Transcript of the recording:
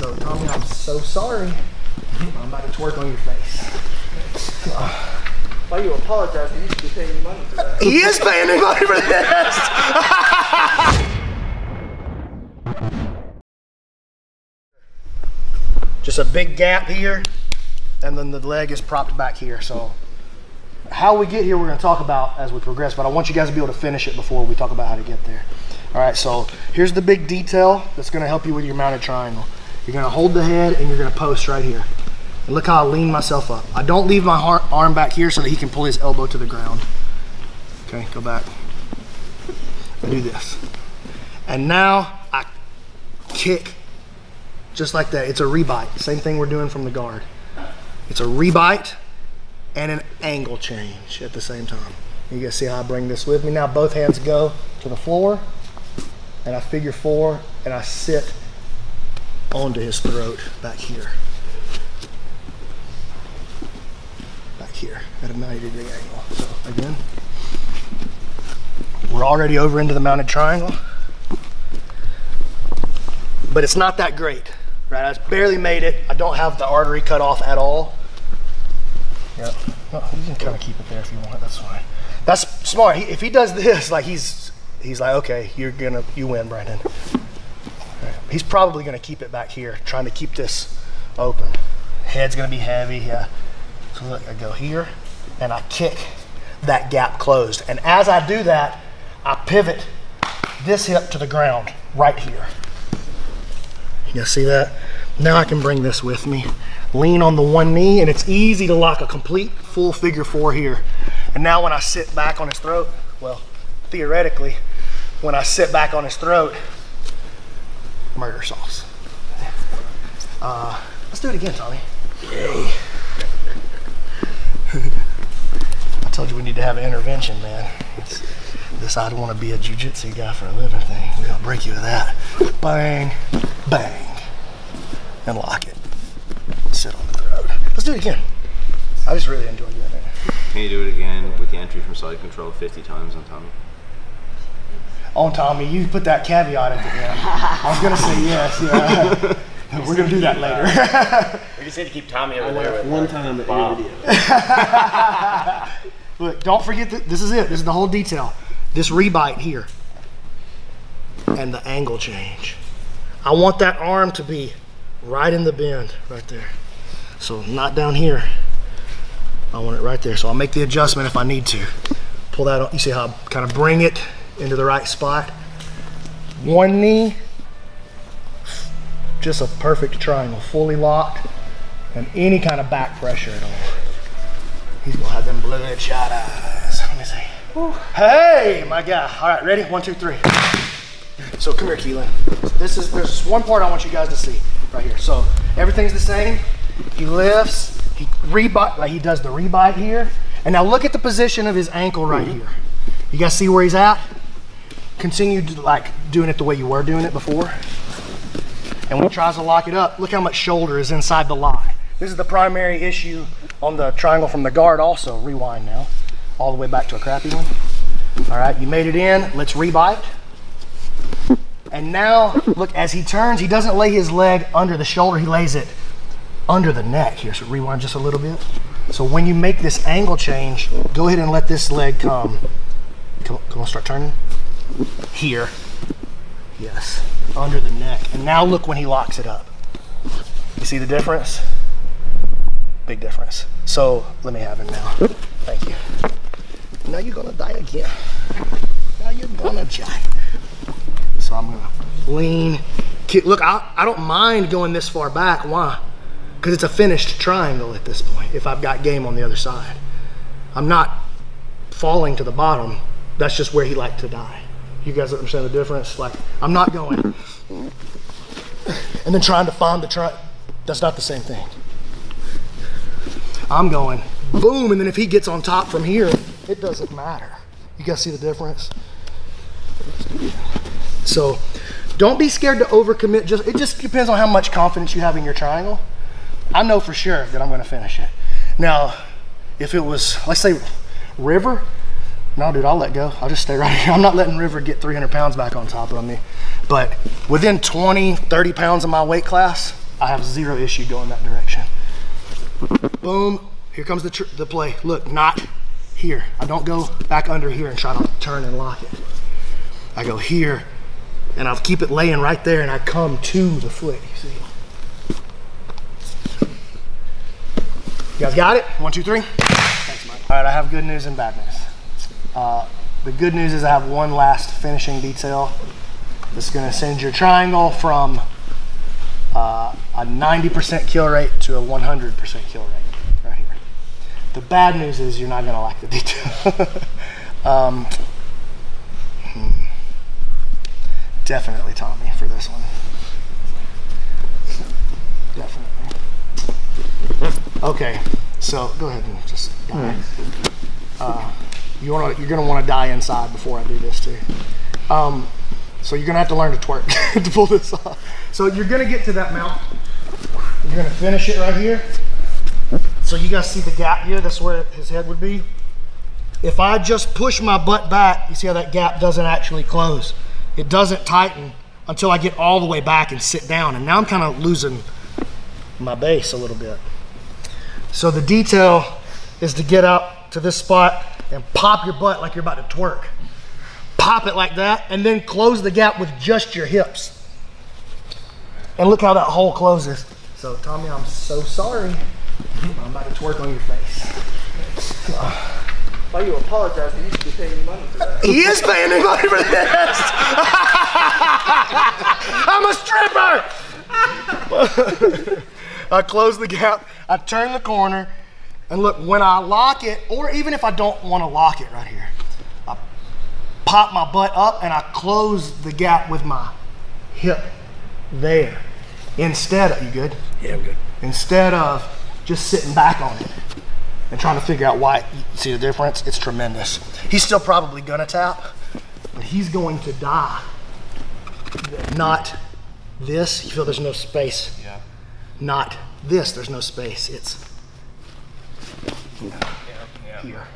So Tommy, I'm so sorry. I'm about to twerk on your face. Why you apologizing? You should be paying me money for that. He is paying me money for this. Just a big gap here, and then the leg is propped back here. So how we get here, we're going to talk about as we progress, but I want you guys to be able to finish it before we talk about how to get there. All right, so here's the big detail that's going to help you with your mounted triangle. You're going to hold the head and you're going to post right here. And look how I lean myself up. I don't leave my arm back here so that he can pull his elbow to the ground. Okay, go back. I do this. And now I kick just like that. It's a rebite. Same thing we're doing from the guard. It's a rebite and an angle change at the same time. You guys see how I bring this with me? Now both hands go to the floor and I figure 4 and I sit onto his throat back here. Back here at a 90-degree angle. So again, we're already over into the mounted triangle, but it's not that great, right? I just barely made it. I don't have the artery cut off at all. Yep. Well, you can kind of keep it there if you want. That's fine. That's smart. If he does this, like he's like, okay, you win, Brandon. Right. He's probably gonna keep it back here, trying to keep this open. Head's gonna be heavy, yeah. So look, I go here and I kick that gap closed. And as I do that, I pivot this hip to the ground right here. You guys see that? Now I can bring this with me. Lean on the one knee, and it's easy to lock a complete full figure 4 here. And now when I sit back on his throat, well, theoretically, when I sit back on his throat, murder sauce. Let's do it again, Tommy. Yay. I told you we need to have an intervention, man. This I don't want to be a jiu-jitsu guy for a living thing. We're gonna break you with that. Bang, bang, and lock it. Sit on the throat. Let's do it again. I just really enjoy doing it. Can you do it again with the entry from side control 50 times on Tommy? On Tommy, you put that caveat at the end. I was gonna say yes, yeah. We're gonna do that later. We just need to keep Tommy over there with one time at Bob. your video. Look, don't forget that this is it. This is the whole detail. This rebite here and the angle change. I want that arm to be right in the bend, right there. So not down here. I want it right there. So I'll make the adjustment if I need to. Pull that up. You see how I kind of bring it into the right spot. One knee, just a perfect triangle, fully locked, and any kind of back pressure at all. He's gonna have them bloodshot eyes. Let me see. Whew. Hey, my guy. All right, ready? 1, 2, 3. So come here, Keelan. There's one part I want you guys to see right here. So everything's the same. He lifts, he rebite, like he does the rebite here. And now look at the position of his ankle right here. You guys see where he's at? Continue to, like doing it the way you were doing it before. And when he tries to lock it up, look how much shoulder is inside the lock. This is the primary issue on the triangle from the guard also. Rewind now, all the way back to a crappy one. All right, you made it in, let's rebite. And now, look, as he turns, he doesn't lay his leg under the shoulder, he lays it under the neck here. So rewind just a little bit. So when you make this angle change, go ahead and let this leg come on, start turning. Here, yes, under the neck. And now look when he locks it up. You see the difference? Big difference. So let me have him now. Thank you. Now you're gonna die again. Now you're gonna die. So I'm gonna lean, kick. Look, I don't mind going this far back. Why? Because it's a finished triangle at this point if I've got game on the other side. I'm not falling to the bottom. That's just where he liked to die. You guys understand the difference? Like, I'm not going and then trying to find the try. That's not the same thing. I'm going boom, and then if he gets on top from here, it doesn't matter. You guys see the difference? So don't be scared to overcommit. It just depends on how much confidence you have in your triangle. I know for sure that I'm gonna finish it. Now, if it was, let's say River, no dude, I'll let go. I'll just stay right here. I'm not letting River get 300 pounds back on top of me. But within 20, 30 pounds of my weight class, I have zero issue going that direction. Boom, here comes the play. Look, not here. I don't go back under here and try to turn and lock it. I go here, and I'll keep it laying right there, and I come to the foot, you see. You guys got it? 1, 2, 3. Thanks, Mike. All right, I have good news and bad news. The good news is I have one last finishing detail. That's gonna send your triangle from a 90% kill rate to a 100% kill rate, right here. The bad news is you're not gonna like the detail. Definitely Tommy for this one. Definitely. Okay, so go ahead and just die. You're gonna want to die inside before I do this too. So you're gonna have to learn to twerk to pull this off. So you're gonna get to that mount. You're gonna finish it right here. So you guys see the gap here? That's where his head would be. If I just push my butt back, you see how that gap doesn't actually close. It doesn't tighten until I get all the way back and sit down. And now I'm kind of losing my base a little bit. So the detail is to get up to this spot and pop your butt like you're about to twerk. Pop it like that, and then close the gap with just your hips. And look how that hole closes. So Tommy, I'm so sorry. I'm about to twerk on your face. Why you apologizing? You should be paying money for that. He is paying me money for this. I'm a stripper. I close the gap, I turn the corner, and look, when I lock it, or even if I don't want to lock it right here, I pop my butt up and I close the gap with my hip there. Instead of, you good? Yeah, I'm good. Instead of just sitting back on it and trying to figure out why. You see the difference? It's tremendous. He's still probably gonna tap, but he's going to die. Not this. You feel there's no space. Yeah. Not this. There's no space. It's here.